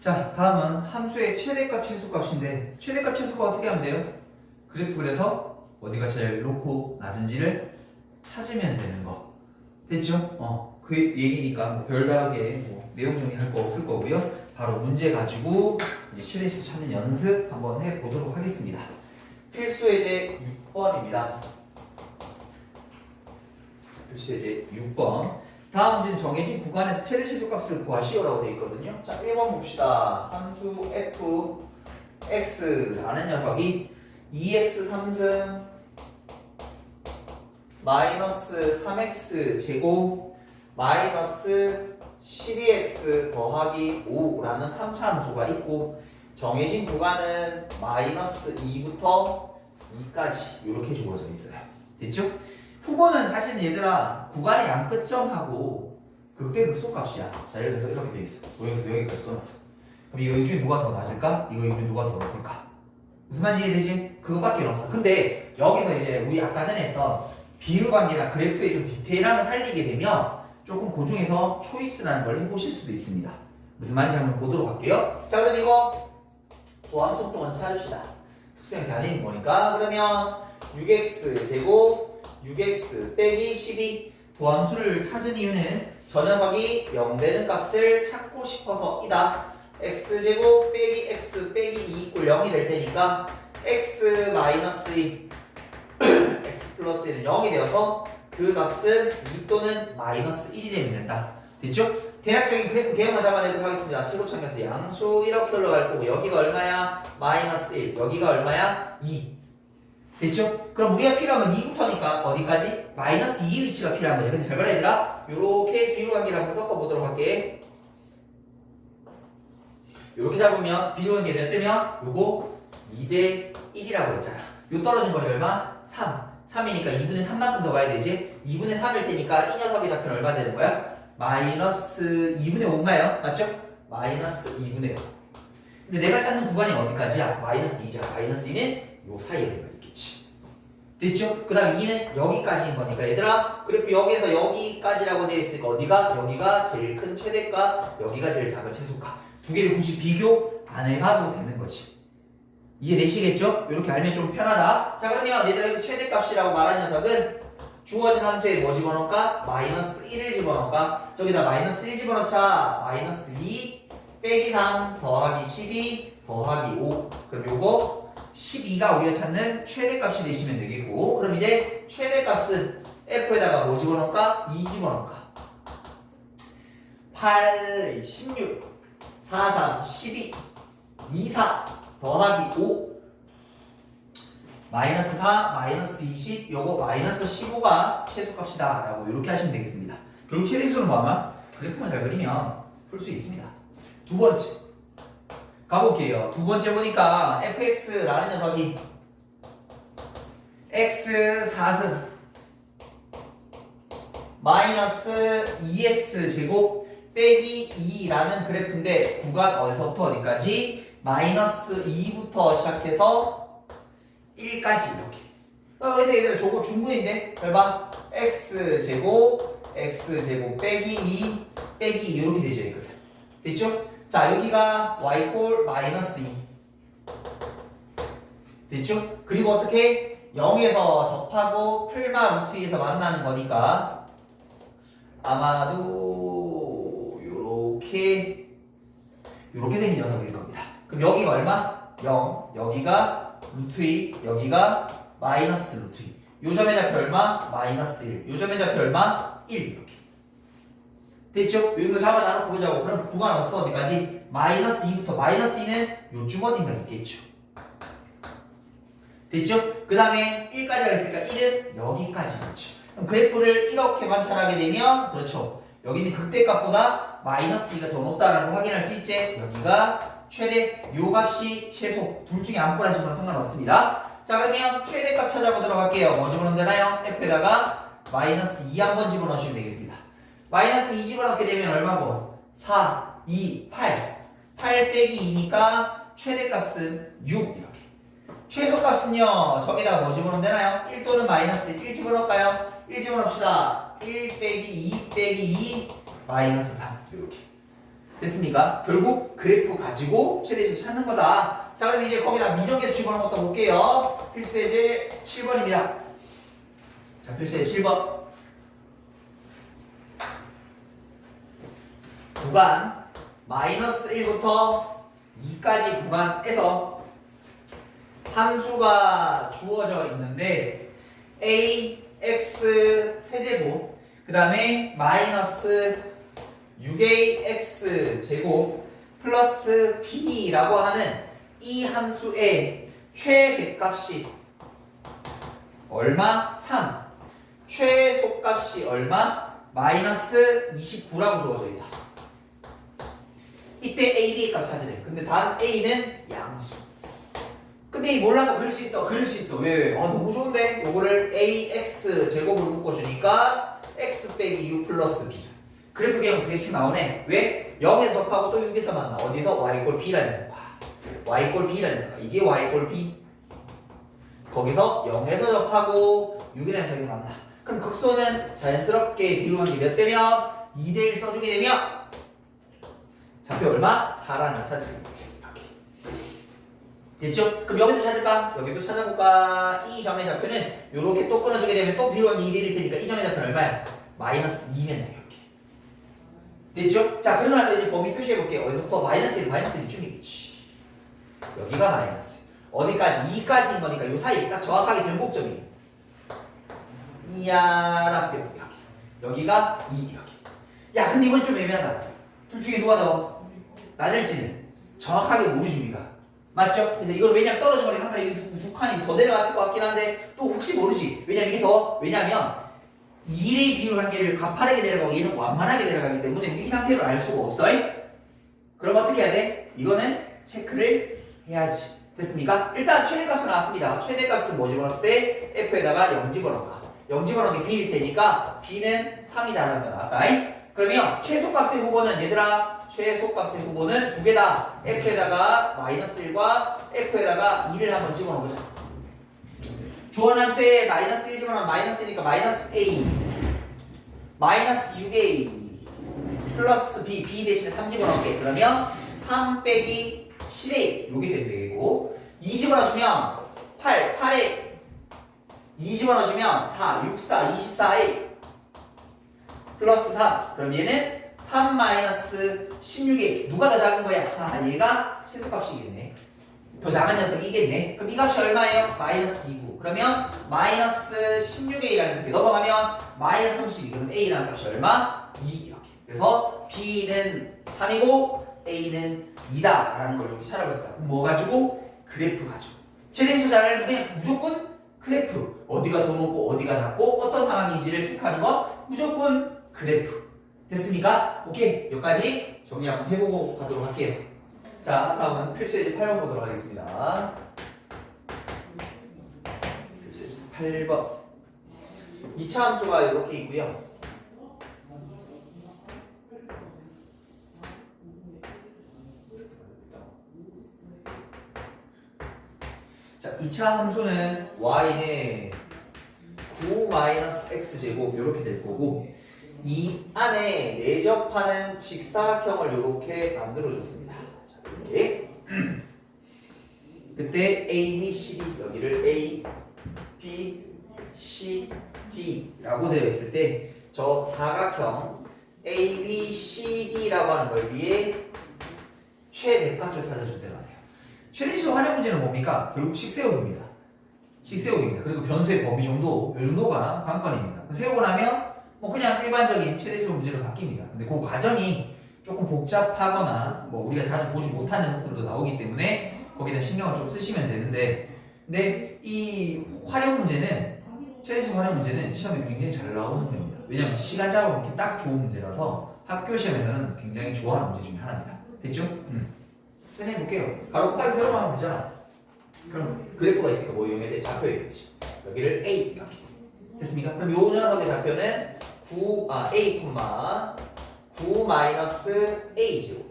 자, 다음은 함수의 최대값, 최소값인데 최대값, 최소가 어떻게 하면 돼요? 그래프 그래서 어디가 제일 높고 낮은지를 찾으면 되는 거. 됐죠? 그 얘기니까 뭐 별다르게 뭐 내용 정리할 거 없을 거고요. 바로 문제 가지고 이제 최대값 찾는 연습 한번 해보도록 하겠습니다. 필수 예제 6번입니다. 필수 예제 6번. 다음 문제는 정해진 구간에서 최대 최소값을 구하시오라고 되어 있거든요. 자, 1번 봅시다. 함수 fx라는 녀석이 2x 3승 마이너스 3x 제곱 마이너스 12x 더하기 5라는 3차 함수가 있고 정해진 구간은 마이너스 2부터 2까지 이렇게 주어져 있어요. 됐죠? 후보는 사실 얘들아 구간의 양 끝점하고 극대 극소값이야. 자, 예를 들어서 이렇게 돼 있어. 여기서 여기까지 써놨어. 그럼 이거 중에 누가 더 낮을까? 이거 중에 누가 더 높을까? 무슨 말인지 이해되지? 그거밖에 없어. 근데 여기서 이제 우리 아까 전에 했던 비율 관계나 그래프의 좀 디테일함을 살리게 되면 조금 그 중에서 초이스라는 걸 해보실 수도 있습니다. 무슨 말인지 한번 보도록 할게요. 자, 그럼 이거 도함수부터 먼저 찾읍시다. 특수형 단위는 뭐니까? 그러면 6x 제곱 6x 빼기 12 도함수를 찾은 이유는 저 녀석이 0 되는 값을 찾고 싶어서이다. x제곱 빼기 x 빼기 2 이꼴 0이 될 테니까 x 마이너스 2 x 플러스 1은 0이 되어서 그 값은 2 또는 마이너스 1이 되면 된다. 됐죠? 대략적인 그래프 개형만 잡아내도록 하겠습니다. 최고창에서 양수 이렇게 올라갈 거고 여기가 얼마야? 마이너스 1 여기가 얼마야? 2 됐죠? 그럼 우리가 필요한 건 2부터니까 어디까지? 마이너스 2의 위치가 필요한 거죠. 근데 잘 봐라 얘들아. 요렇게 비율 관계를 한번 섞어보도록 할게. 요렇게 잡으면 비율 관계 몇 대면? 요거 2대 1이라고 했잖아. 요 떨어진 거리 얼마? 3. 3이니까 2분의 3만큼 더 가야 되지? 2분의 3일 테니까 이 녀석의 좌표는 얼마 되는 거야? 마이너스 2분의 5인가요? 맞죠? 마이너스 2분의 5. 근데 내가 찾는 구간이 어디까지야? 마이너스 2잖아. 마이너스 2는 요 사이에 들어가 있겠지. 됐죠? 그 다음 2는 여기까지인 거니까 얘들아 그래프 여기에서 여기까지라고 되어 있으니까 어디가? 여기가 제일 큰 최대값 여기가 제일 작은 최소값 두 개를 굳이 비교 안 해봐도 되는 거지. 이해되시겠죠? 이렇게 알면 좀 편하다. 자, 그러면 얘들아 여기 최대값이라고 말한 녀석은 주어진 함수에 뭐 집어넣을까? 마이너스 1을 집어넣을까? 저기다 마이너스 1 집어넣자. 마이너스 2 빼기 3 더하기 12 더하기 5. 그럼 요거 12가 우리가 찾는 최대값이 되시면 되겠고 그럼 이제 최대값은 f에다가 뭐 집어넣을까? 2 집어넣을까? 8, 16, 4, 3, 12, 2, 4 더하기 5 마이너스 4, 마이너스 20 요거 마이너스 15가 최소값이다 라고 이렇게 하시면 되겠습니다. 결국 최대수는 뭐하면 그래프만 잘 그리면 풀 수 있습니다. 두 번째 가볼게요. 두 번째 보니까 fx라는 녀석이 x 4승 마이너스 2x 제곱 빼기 2라는 그래프인데 구간 어디서부터 어디까지? 마이너스 2부터 시작해서 1까지 이렇게. 근데 얘들아 저거 중분인데? 잘 봐. x제곱 빼기 2 빼기 2 이렇게 되죠 있거든. 됐죠? 자, 여기가 y꼴 마이너스 2 됐죠? 그리고 어떻게? 0에서 접하고 풀마 루트 2에서 만나는 거니까 아마도 요렇게 생긴 녀석일 겁니다. 그럼 여기가 얼마? 0 여기가 루트 2 여기가 마이너스 루트 2 요점의 좌표 얼마? 마이너스 1 요점의 좌표 얼마? 1 이렇게 됐죠? 이거 잡아 나눠 보자고. 그럼 구간 어디서 어디까지? 마이너스 2부터 마이너스 2는 요쯤 어딘가 있겠죠. 됐죠? 그 다음에 1까지가 있으니까 1은 여기까지 있죠. 그럼 그래프를 이렇게 관찰하게 되면 그렇죠. 여기 있는 극대값보다 마이너스 2가 더 높다라는 걸 확인할 수 있지. 여기가 최대, 요 값이 최소. 둘 중에 아무거나 집어넣으면 상관없습니다. 자, 그러면 최대값 찾아보도록 할게요. 뭐 집어넣으면 되나요? f에다가 마이너스 2 한번 집어넣으시면 되겠습니다. 마이너스 2 집어넣게 되면 얼마고? 4, 2, 8 8 빼기 2니까 최대값은 6 이렇게. 최소값은요 저기다가 뭐 집어넣으면 되나요? 1 또는 마이너스 1 집어넣을까요? 1 집어넣읍시다. 1 빼기 2 빼기 2 마이너스 3 이렇게. 됐습니까? 결국 그래프 가지고 최대수 찾는 거다. 자, 그럼 이제 거기다 미정계 집어넣은 것도 볼게요. 필수예제 7번입니다. 자, 필수예제 7번. 구간 마이너스 1부터 2까지 구간에서 함수가 주어져 있는데 a, x 세제곱 그 다음에 마이너스 6ax 제곱 플러스 b라고 하는 이 함수의 최대값이 얼마? 3. 최소값이 얼마? 마이너스 29라고 주어져 있다. 이때 a, b 값 찾으래. 근데 단 a는 양수. 근데 이 몰라도 그릴 수 있어. 그릴 수 있어. 왜? 너무 좋은데? 요거를 ax 제곱을 묶어주니까 x 빼기 u 플러스 b. 그래프 개형 대충 나오네. 왜? 0에서 접하고 또 6에서 만나. 어디서? y 꼴 b라는 색깔. y 꼴 b라는 색깔. 이게 y 꼴 b. 거기서 0에서 접하고 6이라는 색이 만나. 그럼 극소는 자연스럽게 비율한 게 몇 대면 2대1 써주게 되면 좌표 얼마? 4라는 걸 찾을 수 있는 거예요. 이렇게. 됐죠? 그럼 여기도 찾을까? 여기도 찾아볼까? 이 점의 좌표는 이렇게 또 끊어주게 되면 또 비율한 2대1일 테니까 이 점의 좌표는 얼마야? 마이너스 2면 돼요. 이렇게. 됐죠? 자, 그러고 나서 이제 범위 표시해볼게요. 어디서부터? 마이너스 1, 마이너스 1쯤이겠지. 여기가 마이너스. 어디까지? 2까지인 거니까 요 사이에 딱 정확하게 변곡점이에요. 이하라뼈 이렇게. 여기가 2 이렇게. 야, 근데 이건 좀 애매하다. 둘 중에 누가 더 낮을지는 정확하게 모르지 우리가. 맞죠? 그래서 이걸 왜냐면 떨어진 거리 항상 두 칸이 더 내려갔을 것 같긴 한데 또 혹시 모르지. 왜냐면 이게 더 왜냐면 2의 비율 관계를 가파르게 내려가고 얘는 완만하게 내려가기 때문에 이 상태로 알 수가 없어. 그럼 어떻게 해야 돼? 이거는 체크를 해야지. 됐습니까? 일단 최대값은 나왔습니다. 최대값은 뭐 집어넣었을 때 f에다가 0 집어넣을까? 0 집어넣은 게 b일 테니까 b는 3이다라는 거 나왔다. 그러면 최소값의 후보는 얘들아 최소값의 후보는 두 개다. f에다가 마이너스 1과 f에다가 2를 한번 집어넣어보자. 주어함수에 마이너스 1 집어넣으면 마이너스 1이니까 마이너스 a 마이너스 6a 플러스 b 대신에 3 집어넣을게. 그러면 3 빼기 7a 요게 되면 되겠고 2 집어넣어주면 8에 2 집어넣어주면 4 6 4 24a 플러스 4 그럼 얘는 3 마이너스 16a 누가 더 작은 거야? 얘가 최소값이겠네. 더 작은 녀석이겠네. 그럼 이 값이 얼마예요? 마이너스 2고 그러면 마이너스 16a라는 녀석이 넘어가면 마이너스 32 그럼 a라는 값이 얼마? 2 이렇게. 그래서 b는 3이고 a는 2다 라는 걸 이렇게 찾아보셨다. 뭐 가지고? 그래프 가지고. 최대수 잘 알면 그냥 무조건 그래프. 어디가 더 높고 어디가 낮고 어떤 상황인지를 체크하는 거 무조건 그래프. 됐습니까? 오케이. 여기까지 정리 한번 해보고 가도록 할게요. 자, 다음은 필수예제 8번 보도록 하겠습니다. 필수예제 8번. 2차 함수가 이렇게 있고요. 자, 2차 함수는 y는 9-x제곱 이렇게 될 거고 이 안에 내접하는 직사각형을 이렇게 만들어줬습니다. 자, 이렇게 그때 A, B, C, D 여기를 A, B, C, D라고 되어 있을 때 저 사각형 A, B, C, D라고 하는 넓이의 최대값을 찾아준다고 하세요. 최대시도 활용 문제는 뭡니까? 결국 식세우기입니다. 식세우기입니다. 그리고 변수의 범위 정도, 이 정도가 관건입니다. 세우고 나면 뭐 그냥 일반적인 최대시도 문제로 바뀝니다. 근데 그 과정이 조금 복잡하거나 뭐 우리가 자주 보지 못하는 것들도 나오기 때문에 거기다 신경을 좀 쓰시면 되는데, 근데 이 활용 문제는 최대시도 활용 문제는 시험에 굉장히 잘 나오는 편입니다. 왜냐면 시간 잡아먹기 딱 좋은 문제라서 학교 시험에서는 굉장히 좋아하는 문제 중에 하나입니다. 됐죠? 선생님 볼게요. 가로 곱하기 세로만 하면 되잖아. 그럼 그래프가 있으니까 뭐 이용해야 돼? 좌표해야지. 여기를 A 이렇게. 됐습니까? 그럼 요 녀석의 좌표는 A, 9 마이너스 A 제곱.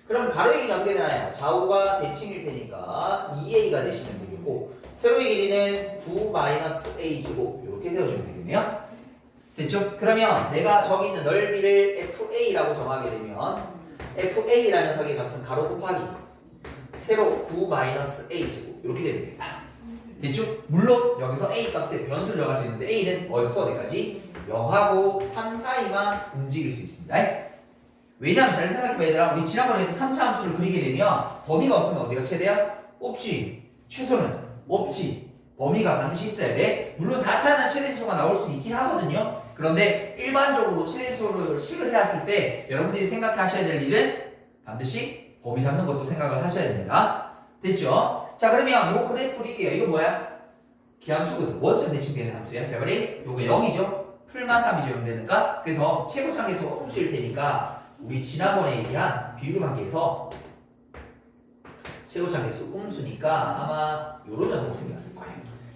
그럼 가로의 길이는 어떻게 되나요? 좌우가 대칭일 테니까 2A가 되시면 되겠고 세로의 길이는 9 마이너스 A 제곱 이렇게 세워주면 되겠네요. 됐죠? 그러면 내가 저기 있는 넓이를 FA라고 정하게 되면 FA라는 녀석의 값은 가로 곱하기 세로 9 마이너스 A 제곱 이렇게 되면 되겠다. 됐죠? 물론 여기서 A 값에 변수를 정할 수 있는데 A는 어디서부터 어디까지? 0하고 3 사이만 움직일 수 있습니다. 왜냐면 잘 생각해봐 얘들아, 우리 지난번에 3차 함수를 그리게 되면 범위가 없으면 어디가 최대야? 없지. 최소는 없지. 범위가 반드시 있어야 돼. 물론 4차는 최대치수가 나올 수 있긴 하거든요. 그런데 일반적으로 최대치수를 식을 세웠을 때 여러분들이 생각하셔야 될 일은 반드시 범위 잡는 것도 생각을 하셔야 됩니다. 됐죠? 자, 그러면 요 그래프 그릴게요. 이거 뭐야? 기함수거든. 원점 대칭되는 함수야. 자, 그래? 요거 0이죠? 풀만 3이죠. 0 되니까. 그래서 최고차계수가 음수일 테니까 우리 지난번에 얘기한 비율관계에서 최고차계수 음수니까 아마 요런 녀석으로 생겼을 거예요.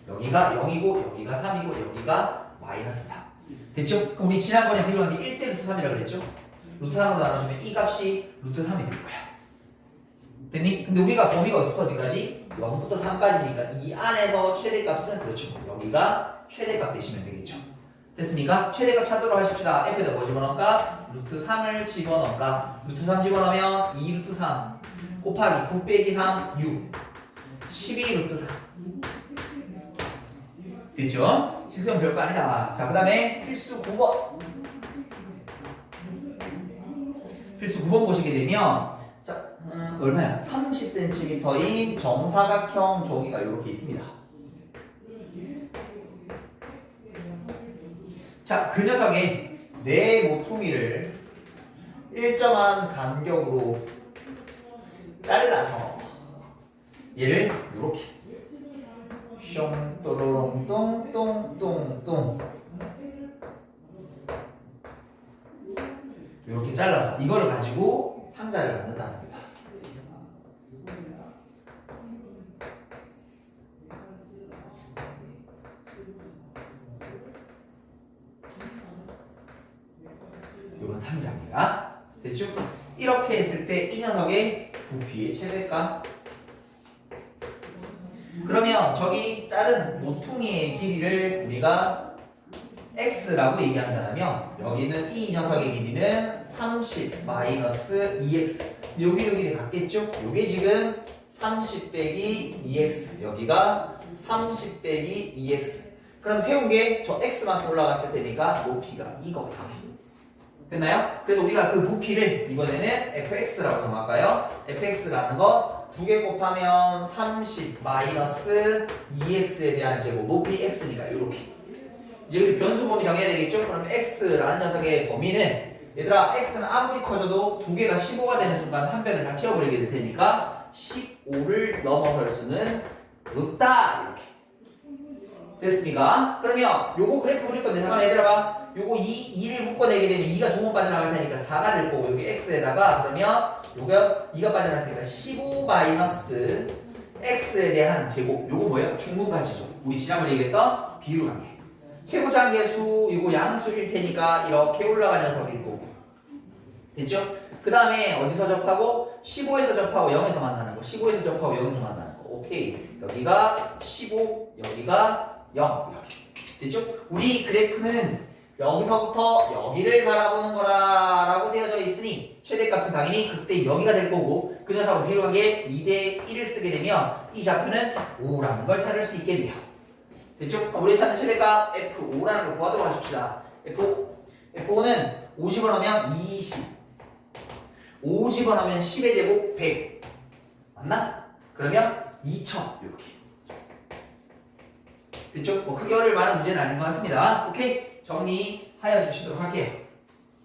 여기가 0이고 여기가 3이고 여기가 마이너스 3. 됐죠? 그럼 우리 지난번에 비율관계 1대 루트 3이라고 그랬죠? 루트 3으로 나눠주면 이 값이 루트 3이 될 거야. 됐니? 근데 우리가 범위가 어디부터 어디까지? 0부터 3까지니까 이 안에서 최대값은 그렇죠. 여기가 최대값 되시면 되겠죠. 됐습니까? 최대값 찾도록 하십시다. F에다 뭐 집어넣을까? 루트 3을 집어넣을까? 루트 3 집어넣으면 2 루트 3 곱하기 9 빼기 3 6 12 루트 3 됐죠? 식수형 별거 아니다. 자, 그 다음에 필수 9번 필수 9번 보시게 되면 자, 얼마야? 30cm인 정사각형 종이가 이렇게 있습니다. 자, 그 녀석의 네 모퉁이를 일정한 간격으로 잘라서 얘를 이렇게 숑 또로롱 똥똥똥똥 이렇게 잘라서 이거를 가지고 상자를 만든다는 겁니다. 이런 상자입니다. 됐죠? 이렇게 했을 때 이 녀석의 부피의 최대값. 그러면 저기 자른 모퉁이의 길이를 우리가 x라고 얘기한다면 여기는 이 녀석의 길이는 30 마이너스 2x. 여기 길이 같겠죠? 요게 지금 30 빼기 2x. 여기가 30 빼기 2x. 그럼 세운 게 저 x만큼 올라갔을 테니까 높이가 이거. 됐나요? 그래서 우리가 그 부피를 이번에는 fx라고 정할까요? fx라는 거 두 개 곱하면 30 마이너스 2x에 대한 제곱 높이 x니까 이렇게. 이제 우리 변수 범위 정해야 되겠죠? 그럼 x라는 녀석의 범위는 얘들아 x는 아무리 커져도 두 개가 15가 되는 순간 한 변을 다 채워버리게 될 테니까 15를 넘어설 수는 없다 이렇게. 됐습니까? 그러면 요거 그래프 그릴 건데 잠깐만 얘들아 봐. 요거 2를 묶어내게 되면 2가 두 번 빠져나갈 테니까 4가 될 거고 여기 x에다가 그러면 요거 2가 빠져나갔으니까 15 마이너스 x에 대한 제곱. 요거 뭐예요? 중분가지죠. 우리 지난번에 얘기했던 비율관계. 최고차계수 이거 양수일 테니까 이렇게 올라간 녀석일 거고. 됐죠? 그 다음에 어디서 접하고? 15에서 접하고 0에서 만나는 거. 15에서 접하고 0에서 만나는 거. 오케이. 여기가 15, 여기가 0. 이렇게. 됐죠? 우리 그래프는 여기서부터 여기를 바라보는 거라고 되어져 있으니 최대값은 당연히 그때 0이가 될 거고 그 녀석하고 비율관계 2대 1을 쓰게 되면 이 좌표는 5라는 걸 찾을 수 있게 돼요. 됐죠? 우리 찾는 최대값 F5라는 걸 구하도록 하십시다. F5는 5 집어넣으면 20 5 집어넣으면 10의 제곱 100 맞나? 그러면 2000 이렇게. 됐죠? 뭐 크게 어려울 만한 문제는 아닌 것 같습니다. 오케이? 정리하여 주시도록 할게요.